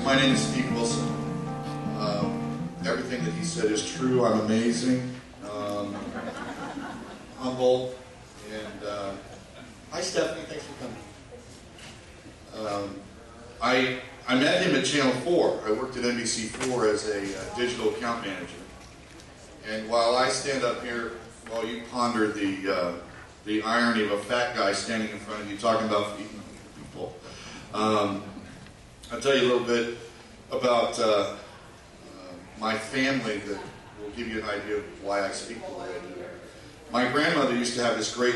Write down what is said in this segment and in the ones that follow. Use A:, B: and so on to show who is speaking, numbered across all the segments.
A: My name is Steve Wilson. Everything that he said is true. I'm amazing, humble, and hi Stephanie, thanks for coming. I met him at Channel 4. I worked at NBC4 as a digital account manager. And while I stand up here, while you ponder the irony of a fat guy standing in front of you talking about feeding people, I'll tell you a little bit about my family that will give you an idea of why I speak the way I do. My grandmother used to have this great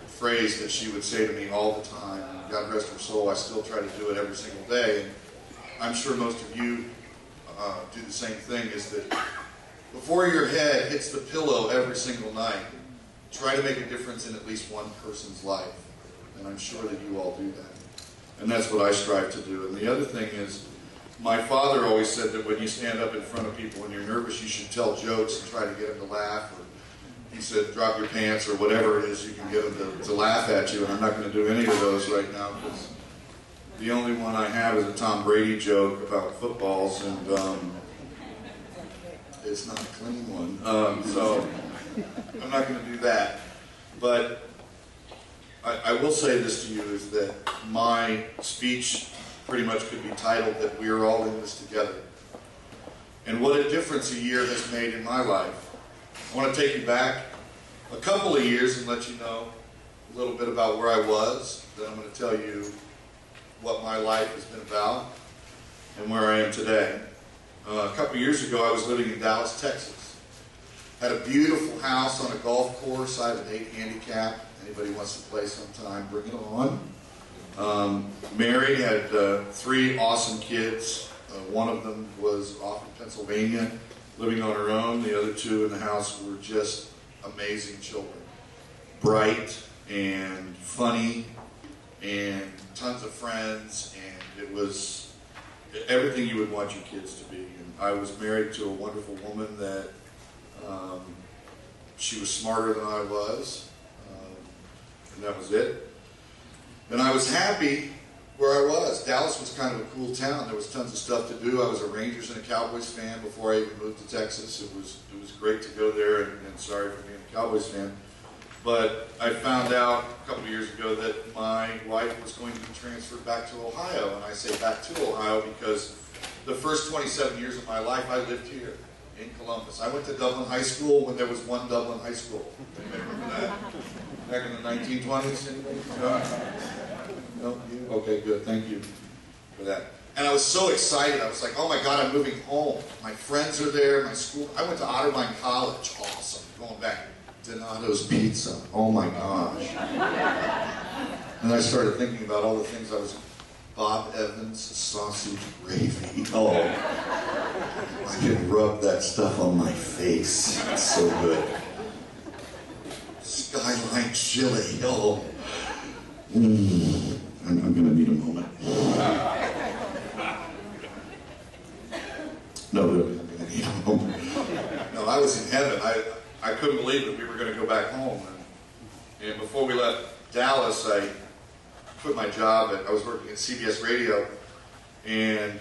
A: phrase that she would say to me all the time. God rest her soul, I still try to do it every single day. And I'm sure most of you do the same thing, is that before your head hits the pillow every single night, try to make a difference in at least one person's life. And I'm sure that you all do that. And that's what I strive to do. And the other thing is, my father always said that when you stand up in front of people and you're nervous, you should tell jokes and try to get them to laugh. Or he said, drop your pants, or whatever it is you can get them to laugh at you. And I'm not going to do any of those right now, because the only one I have is a Tom Brady joke about footballs, and it's not a clean one. So I'm not going to do that. But I will say this to you, is that my speech pretty much could be titled that we are all in this together. And what a difference a year has made in my life. I want to take you back a couple of years and let you know a little bit about where I was. Then I'm going to tell you what my life has been about and where I am today. A couple of years ago, I was living in Dallas, Texas. Had a beautiful house on a golf course. I have an 8 handicap. Anybody wants to play sometime, bring it on. Married, had 3 awesome kids. One of them was off in Pennsylvania, living on her own. The other 2 in the house were just amazing children. Bright and funny and tons of friends, and it was everything you would want your kids to be. And I was married to a wonderful woman that she was smarter than I was, and that was it. And I was happy where I was. Dallas was kind of a cool town. There was tons of stuff to do. I was a Rangers and a Cowboys fan before I even moved to Texas. It was great to go there, and sorry for being a Cowboys fan. But I found out a couple of years ago that my wife was going to be transferred back to Ohio. And I say back to Ohio because the first 27 years of my life I lived here in Columbus. I went to Dublin High School when there was one Dublin High School. Anybody remember that? Back in the 1920s? Anybody? No? You? Okay, good. Thank you for that. And I was so excited. I was like, oh my God, I'm moving home. My friends are there, my school. I went to Otterbein College. Awesome. Going back. Donato's Pizza. Oh my gosh. And I started thinking about all the things I was... Bob Evans sausage gravy. Oh. I could rub that stuff on my face. It's so good. Skyline chili. Oh. I'm going to need a moment. No, really, I'm going to need a moment. No, I was in heaven. I couldn't believe that we were going to go back home. And before we left Dallas, I quit my job. I was working at CBS Radio, and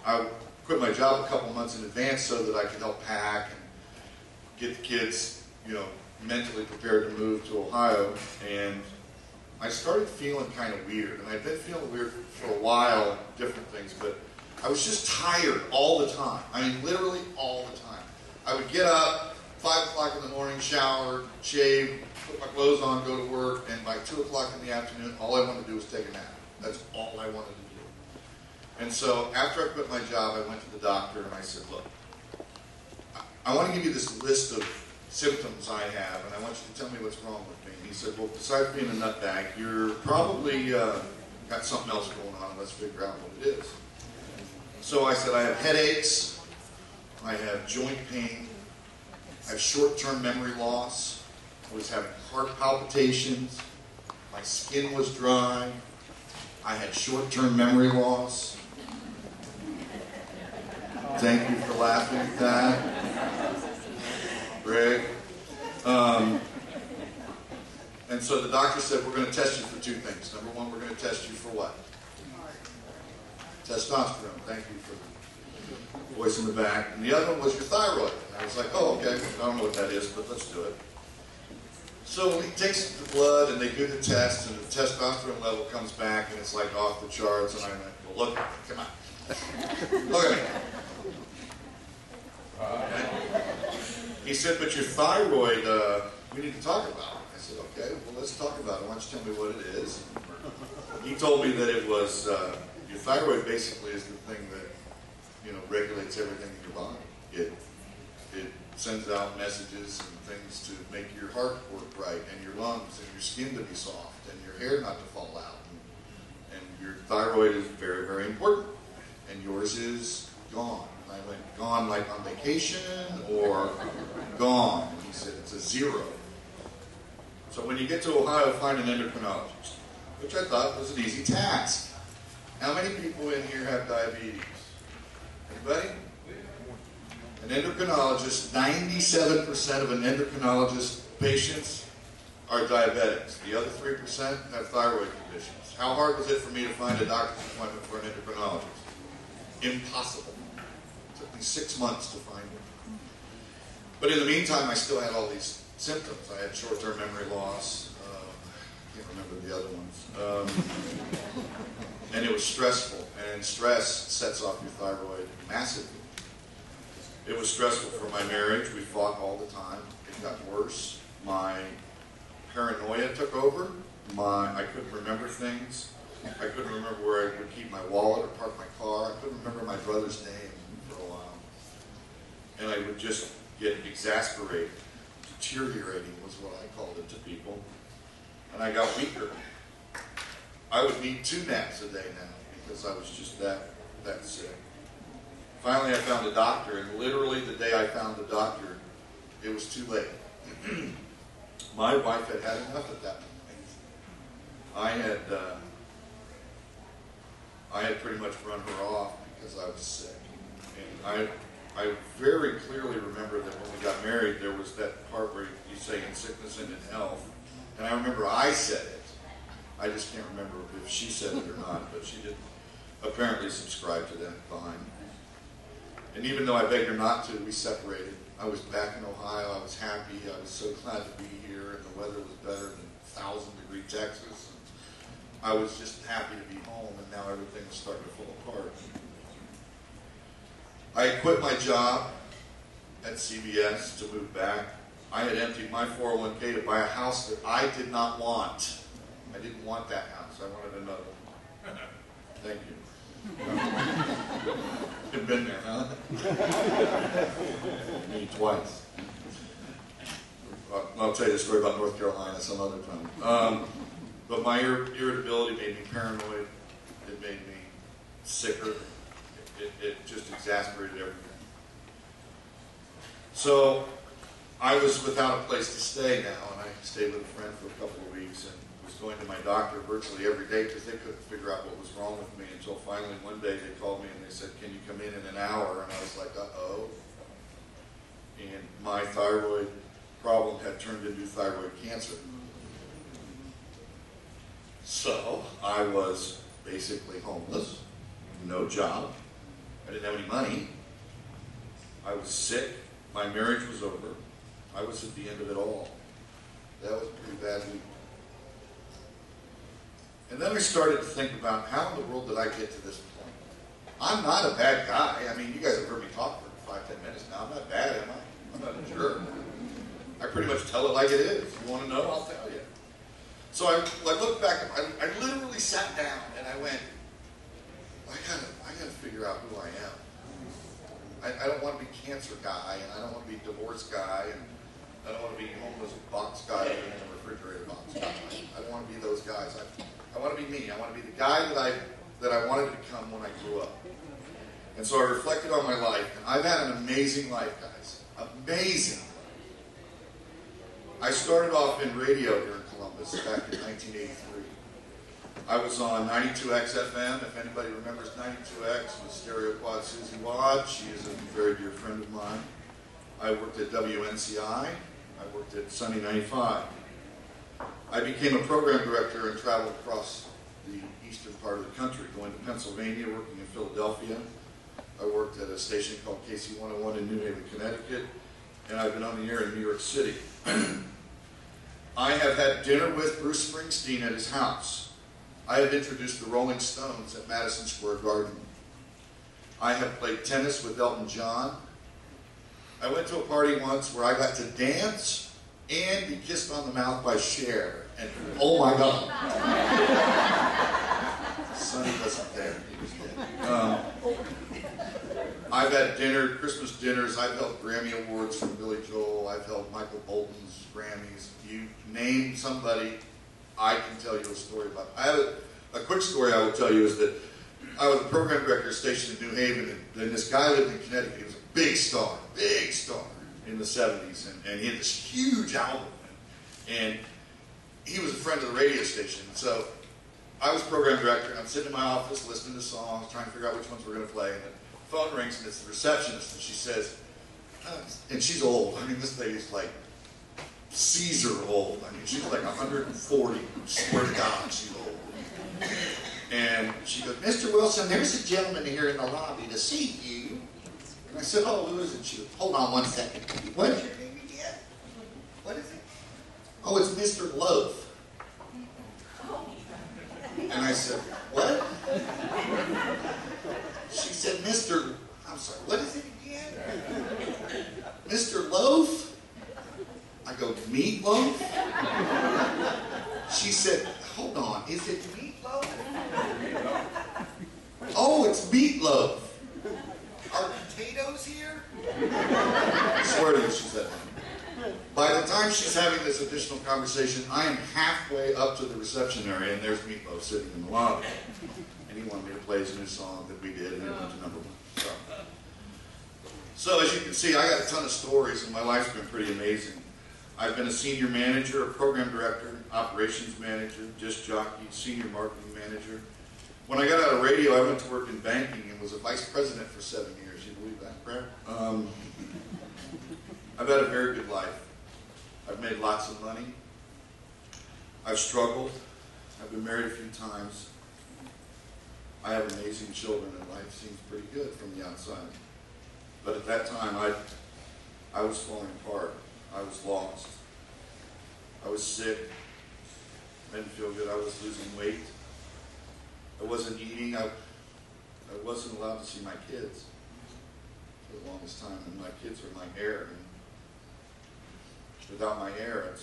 A: I quit my job a couple months in advance so that I could help pack and get the kids, mentally prepared to move to Ohio. And I started feeling kind of weird, and I'd been feeling weird for a while, different things, but I was just tired all the time. I mean, literally all the time. I would get up, 5 o'clock in the morning, shower, shave, put my clothes on, go to work, and by 2 o'clock in the afternoon, all I wanted to do was take a nap. That's all I wanted to do. And so after I quit my job, I went to the doctor, and I said, look, I want to give you this list of symptoms I have, and I want you to tell me what's wrong with me. And he said, well, besides being a nutbag, you're probably got something else going on. Let's figure out what it is. So I said, I have headaches, I have joint pain, I have short-term memory loss, I was having heart palpitations, my skin was dry, I had short-term memory loss. Thank you for laughing at that. Greg. And so the doctor said, we're going to test you for 2 things. Number 1, we're going to test you for what? testosterone. Thank you for the voice in the back. And the other one was your thyroid. And I was like, oh, okay, I don't know what that is, but let's do it. So he takes the blood and they do the test, and the testosterone level comes back and it's like off the charts. And I went, well, look, come on. Look at me. Okay. He said, but your thyroid, we need to talk about it. I said, okay, well, let's talk about it. Why don't you tell me what it is? He told me that it was, your thyroid basically is the thing that, you know, regulates everything in your body. It sends out messages and things to make your heart work right, and your lungs, and your skin to be soft, and your hair not to fall out. And your thyroid is very, very important. And yours is gone. And I went, gone like on vacation, or gone? And he said, it's a 0. So when you get to Ohio, find an endocrinologist, which I thought was an easy task. How many people in here have diabetes? Anybody? An endocrinologist, 97% of an endocrinologist patients are diabetics. The other 3% have thyroid conditions. How hard was it for me to find a doctor's appointment for an endocrinologist? Impossible. It took me 6 months to find one. But in the meantime, I still had all these symptoms. I had short-term memory loss. I can't remember the other ones. And it was stressful. And stress sets off your thyroid massively. It was stressful for my marriage. We fought all the time. It got worse. My paranoia took over. I couldn't remember things. I couldn't remember where I would keep my wallet or park my car. I couldn't remember my brother's name for a while. And I would just get exasperated. Deteriorating was what I called it to people. And I got weaker. I would need 2 naps a day now because I was just that sick. Finally, I found a doctor, and literally the day I found the doctor, it was too late. My wife had had enough at that point. I had pretty much run her off because I was sick. And I very clearly remember that when we got married, there was that part where you say in sickness and in health. And I remember I said it. I just can't remember if she said it or not, but she did apparently subscribe to that line. And even though I begged her not to, we separated. I was back in Ohio. I was happy. I was so glad to be here, and the weather was better than 1,000-degree Texas. I was just happy to be home, and now everything was starting to fall apart. I quit my job at CBS to move back. I had emptied my 401k to buy a house that I did not want. I didn't want that house. I wanted another one. Thank you. You've been there, huh? Me twice. I'll tell you the story about North Carolina some other time. But my irritability made me paranoid. It made me sicker. It just exasperated everything. So I was without a place to stay now, and I stayed with a friend for a couple of weeks and was going to my doctor virtually every day because they couldn't figure out what was wrong with me until finally one day they called me and they said, can you come in an hour? And I was like, uh-oh. And my thyroid problem had turned into thyroid cancer. So I was basically homeless, no job. I didn't have any money. I was sick. My marriage was over. I was at the end of it all. That was a pretty bad week. And then I started to think about how in the world did I get to this point? I'm not a bad guy. I mean, you guys have heard me talk for 5-10 minutes now. I'm not bad, am I? I'm not a jerk. I pretty much tell it like it is. If you want to know, I'll tell you. So I looked back, I literally sat down and I went, I gotta figure out who I am. I don't want to be cancer guy, and I don't want to be divorce guy, and I don't want to be homeless box guy living in a refrigerator box guy. I don't want to be those guys. I want to be me. I want to be the guy that I wanted to become when I grew up. And so I reflected on my life, and I've had an amazing life, guys. Amazing. I started off in radio here in Columbus back in 1983. I was on 92X FM. If anybody remembers 92X, with Stereo Quad Susie Watt. She is a very dear friend of mine. I worked at WNCI. I worked at Sunny 95. I became a program director and traveled across the eastern part of the country, going to Pennsylvania, working in Philadelphia. I worked at a station called KC 101 in New Haven, Connecticut, and I've been on the air in New York City. I have had dinner with Bruce Springsteen at his house. I have introduced the Rolling Stones at Madison Square Garden. I have played tennis with Elton John. I went to a party once where I got to dance and be kissed on the mouth by Cher. And oh my God. Sonny wasn't there. He was dead. I've had Christmas dinners. I've held Grammy Awards from Billy Joel. I've held Michael Bolton's Grammys. You name somebody, I can tell you a story about. I have a quick story I will tell you is that I was a program director stationed in New Haven, and this guy lived in Connecticut. He was a big star in the 70s, and he had this huge album, and he was a friend of the radio station. So I was program director, and I'm sitting in my office listening to songs, trying to figure out which ones we're going to play, and the phone rings, and it's the receptionist, and she says, and she's old. I mean, this lady's like Caesar old. I mean, she's like 140. Swear to God, she's old. And she goes, Mr. Wilson, there's a gentleman here in the lobby to see you. And I said, oh, who is it? She goes, hold on one second. What is your name again? What is it? Oh, it's Mr. Loaf. And I said, what? She said, I'm sorry, what is it again? Mr. Loaf? I go, meatloaf? She said, hold on, is it meatloaf? Oh, it's meatloaf. Are potatoes here? I swear to you, she said. By the time she's having this additional conversation, I am halfway up to the reception area, and there's Meatloaf sitting in the lobby. And he wanted me to play his new song that we did, and it went to #1. So as you can see, I got a ton of stories, and my life's been pretty amazing. I've been a senior manager, a program director, operations manager, disc jockey, senior marketing manager. When I got out of radio, I went to work in banking and was a vice president for 7 years. You believe that, Brad? I've had a very good life. I've made lots of money. I've struggled. I've been married a few times. I have amazing children, and life seems pretty good from the outside. But at that time, I was falling apart. I was lost. I was sick. I didn't feel good. I was losing weight. I wasn't eating. I wasn't allowed to see my kids for the longest time, and my kids are my heir. And without my heir,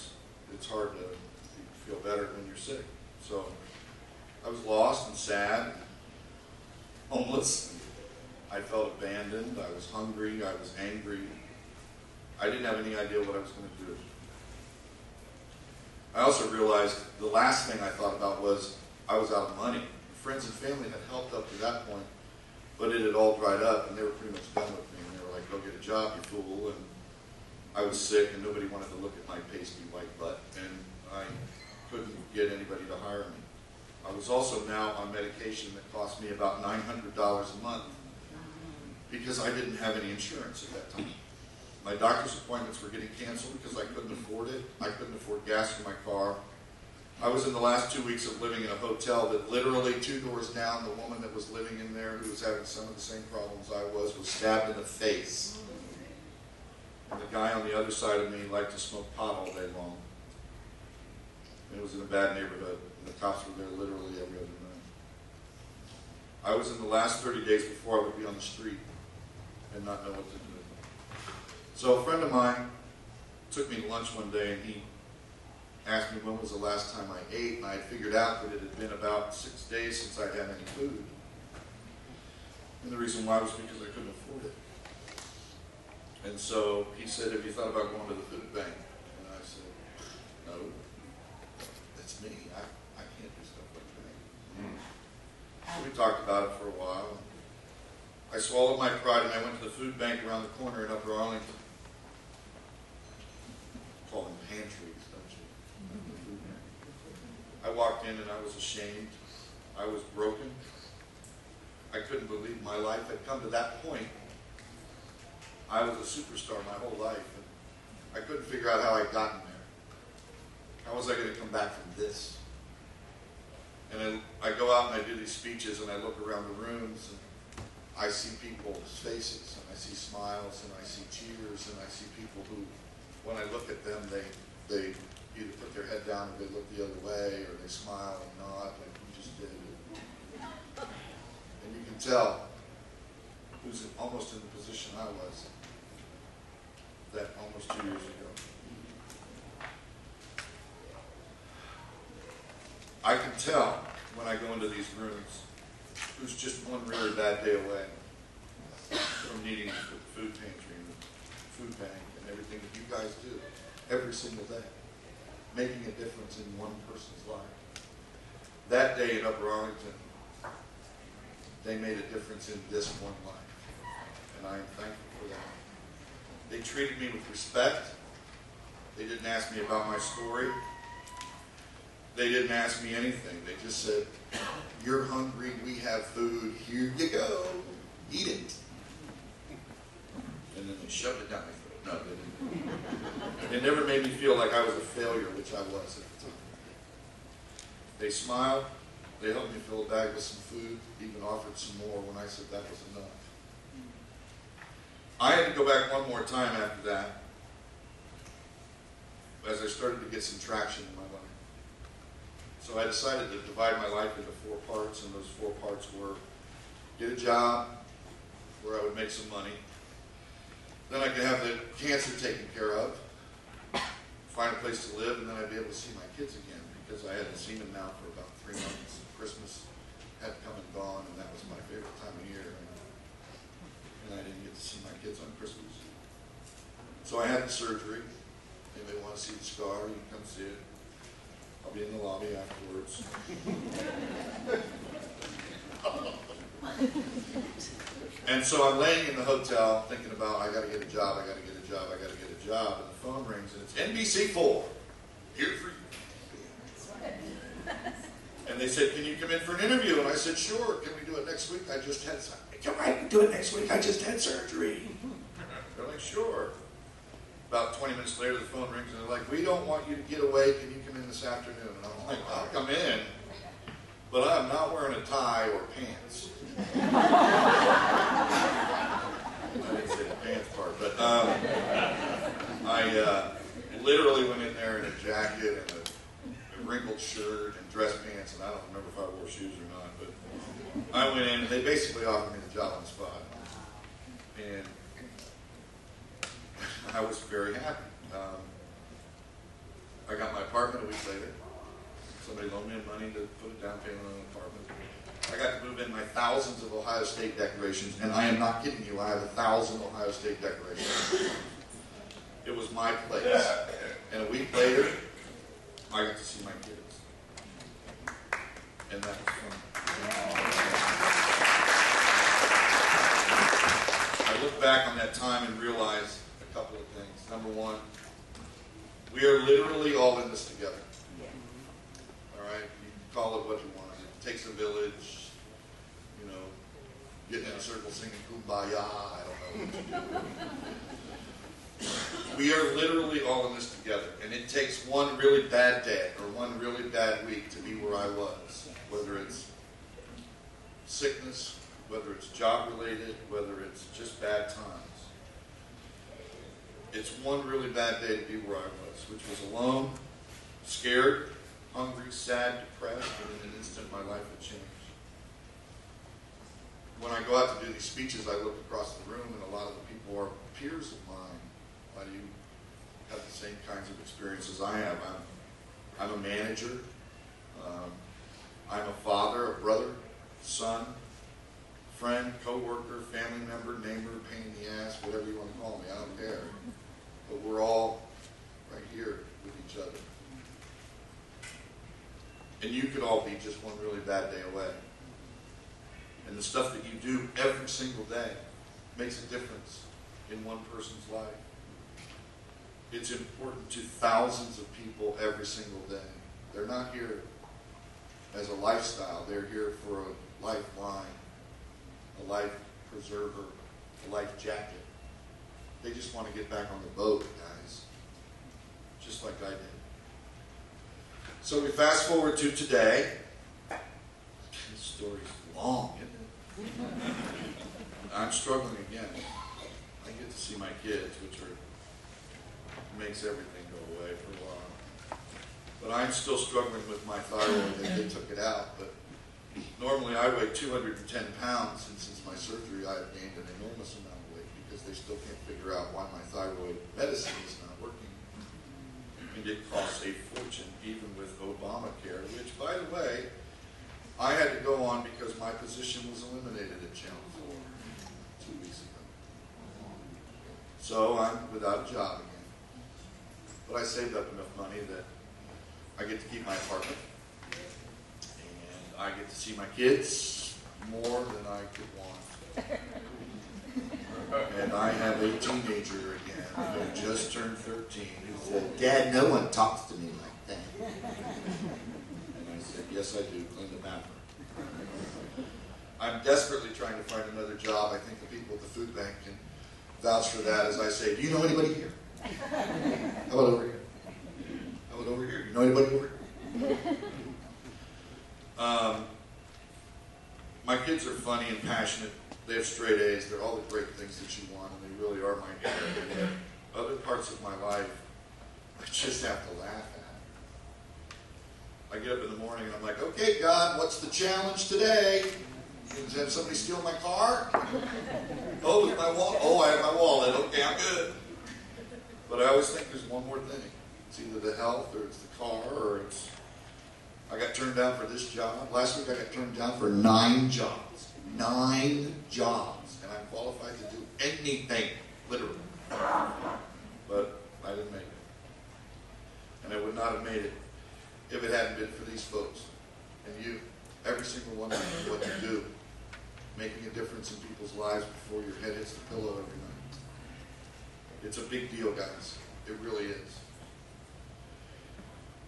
A: it's hard to feel better when you're sick. So I was lost and sad, homeless. I felt abandoned. I was hungry. I was angry. I didn't have any idea what I was going to do. I also realized the last thing I thought about was I was out of money. Friends and family had helped up to that point, but it had all dried up, and they were pretty much done with me. And they were like, go get a job, you fool. And I was sick, and nobody wanted to look at my pasty white butt, and I couldn't get anybody to hire me. I was also now on medication that cost me about $900 a month because I didn't have any insurance at that time. My doctor's appointments were getting canceled because I couldn't afford it. I couldn't afford gas for my car. I was in the last 2 weeks of living in a hotel that literally 2 doors down, the woman that was living in there who was having some of the same problems I was stabbed in the face. And the guy on the other side of me liked to smoke pot all day long. And it was in a bad neighborhood, and the cops were there literally every other night. I was in the last 30 days before I would be on the street and not know what to do. So a friend of mine took me to lunch one day, and he asked me when was the last time I ate, and I had figured out that it had been about 6 days since I'd had any food. And the reason why was because I couldn't afford it. And so he said, have you thought about going to the food bank? And I said, no, that's me. I can't do stuff like that. So we talked about it for a while. I swallowed my pride, and I went to the food bank around the corner in Upper Arlington. Call them pantries, don't you? I walked in, and I was ashamed. I was broken. I couldn't believe my life had come to that point. I was a superstar my whole life, and I couldn't figure out how I'd gotten there. How was I going to come back from this? And And I go out and I do these speeches and I look around the rooms and I see people's faces and I see smiles and I see tears and I see people who, when I look at them, they either put their head down or they look the other way or they smile and nod like you just did. And you can tell who's almost in the position I was that almost 2 years ago. I can tell when I go into these rooms who's just one really bad day away from needing the food pantry and the food bank and everything that you guys do every single day, making a difference in one person's life. That day in Upper Arlington, they made a difference in this one life, and I am thankful for that. They treated me with respect. They didn't ask me about my story. They didn't ask me anything. They just said, "You're hungry, we have food, here you go, eat it." And then they shoved it down my throat. No, they didn't. It never made me feel like I was a failure, which I was at the time. They smiled. They helped me fill a bag with some food, even offered some more when I said that was enough. I had to go back one more time after that, as I started to get some traction in my life. So I decided to divide my life into 4 parts, and those 4 parts were get a job where I would make some money, then I could have the cancer taken care of, find a place to live, and then I'd be able to see my kids again, because I hadn't seen them now for about 3 months. Christmas had come and gone, and that was my favorite time of year, and I didn't get to see my kids on Christmas. So I had the surgery. Anybody want to see the scar, you can come see it. I'll be in the lobby afterwards. And so I'm laying in the hotel thinking about, I got to get a job, I got to get a job, I got to get a job. And the phone rings and it's NBC4, here for you. And they said, "Can you come in for an interview?" And I said, "Sure, can we do it next week? I just had surgery." "You're right, we can do it next week, I just had surgery." They're like, "Sure." About 20 minutes later, the phone rings and they're like, "We don't want you to get away, can you come in this afternoon?" And I'm like, "I'll come in, but I'm not wearing a tie or pants." I didn't say the pants part, but I literally went in there in a jacket and a wrinkled shirt and dress pants, and I don't remember if I wore shoes or not, but I went in and they basically offered me the job on the spot. And I was very happy. I got my apartment a week later. Somebody loaned me money to put a down payment on an apartment. I got to move in my thousands of Ohio State decorations, and I am not kidding you, I have 1,000 Ohio State decorations. It was my place. And a week later, I got to see my kids. And that was fun. I look back on that time and realize a couple of things. Number one, we are literally all in this together. All right? You can call it what you want. It takes a village, you know, getting in a circle singing Kumbaya, I don't know. We are literally all in this together. And it takes one really bad day or one really bad week to be where I was. Whether it's sickness, whether it's job related, whether it's just bad times. It's one really bad day to be where I was, which was alone, scared, hungry, sad, depressed, and in an instant my life had changed. When I go out to do these speeches, I look across the room and a lot of the people are peers of mine. Why do you have the same kinds of experiences I have? I'm a manager. I'm a father, a brother, son, friend, co-worker, family member, neighbor, pain in the ass, whatever you want to call me. I don't care. But we're all right here with each other. And you could all be just one really bad day away. And the stuff that you do every single day makes a difference in one person's life. It's important to thousands of people every single day. They're not here as a lifestyle. They're here for a lifeline, a life preserver, a life jacket. They just want to get back on the boat, guys, just like I did. So we fast forward to today, I'm struggling again. I get to see my kids, which makes everything go away for a while. But I'm still struggling with my thyroid. They took it out, but normally I weigh 210 pounds, and since my surgery I've gained an enormous amount of weight because they still can't figure out why my thyroid medicine is not working. And it costs a fortune, even with Obamacare, which, by the way, I had to go on because my position was eliminated at Channel 4 2 weeks ago. So I'm without a job again. But I saved up enough money that I get to keep my apartment. And I get to see my kids more than I could want. And I have a teenager again who just turned 13 who said, "Dad, no one talks to me like that." And I said, "Yes, I do. Clean the bathroom." I'm desperately trying to find another job. I think the people at the food bank can vouch for that as I say, "Do you know anybody here? How about over here? How about over here? You know anybody over here?" My kids are funny and passionate. They have straight A's. They're all the great things that you want, and they really are my everything. Other parts of my life, I just have to laugh at. I get up in the morning and I'm like, "Okay, God, what's the challenge today? Have somebody steal my car? Oh, it's my wallet. Oh, I have my wallet. Okay, I'm good." But I always think there's one more thing. It's either the health, or it's the car, or it's I got turned down for this job. Last week I got turned down for 9 jobs. 9 jobs. And I'm qualified to do anything, literally. But I didn't make it. And I would not have made it if it hadn't been for these folks. And you, every single one of you, what you do, making a difference in people's lives before your head hits the pillow every night. It's a big deal, guys. It really is.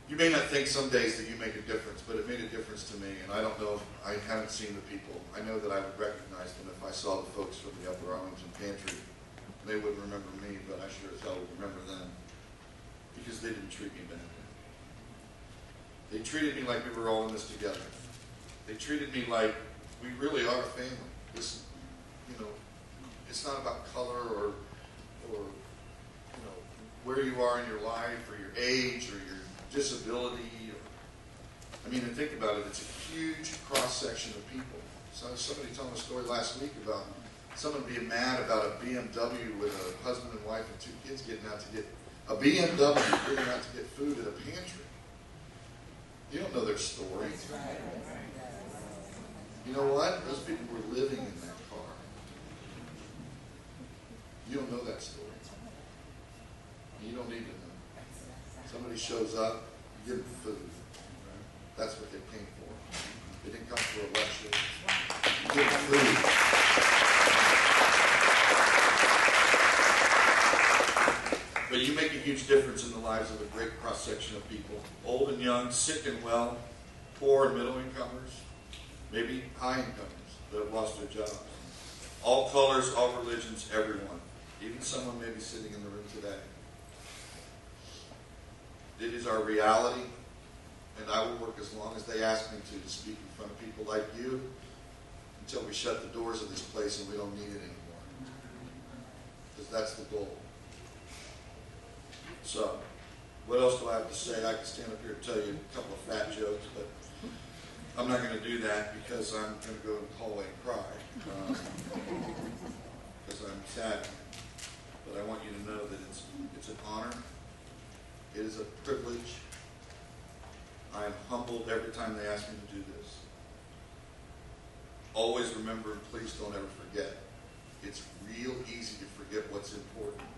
A: You may not think some days that you make a difference, but it made a difference to me, and I don't know, I haven't seen the people. I know that I would recognize them if I saw the folks from the Upper Arlington Pantry. They wouldn't remember me, but I sure as hell would remember them, because they didn't treat me bad. They treated me like we were all in this together. They treated me like we really are a family. This, it's not about color or where you are in your life or your age or your disability. And think about it, it's a huge cross-section of people. So somebody told me a story last week about someone being mad about a BMW with a husband and wife and 2 kids getting out to get a BMW getting out to get food at a pantry. You don't know their story. You know what? Those people were living in that car. You don't know that story. You don't need to know. Somebody shows up, you give them food. That's what they came for. They didn't come for a lecture. You give them food. But you make a huge difference in the lives of a great cross-section of people. Old and young, sick and well, poor and middle incomers, maybe high incomers that have lost their jobs. All colors, all religions, everyone. Even someone maybe sitting in the room today. It is our reality, and I will work as long as they ask me to speak in front of people like you until we shut the doors of this place and we don't need it anymore. Because that's the goal. So, what else do I have to say? I could stand up here and tell you a couple of fat jokes, but I'm not going to do that because I'm going to go in the hallway and cry. Because I'm sad. But I want you to know that it's an honor. It is a privilege. I am humbled every time they ask me to do this. Always remember, and please don't ever forget, it's real easy to forget what's important.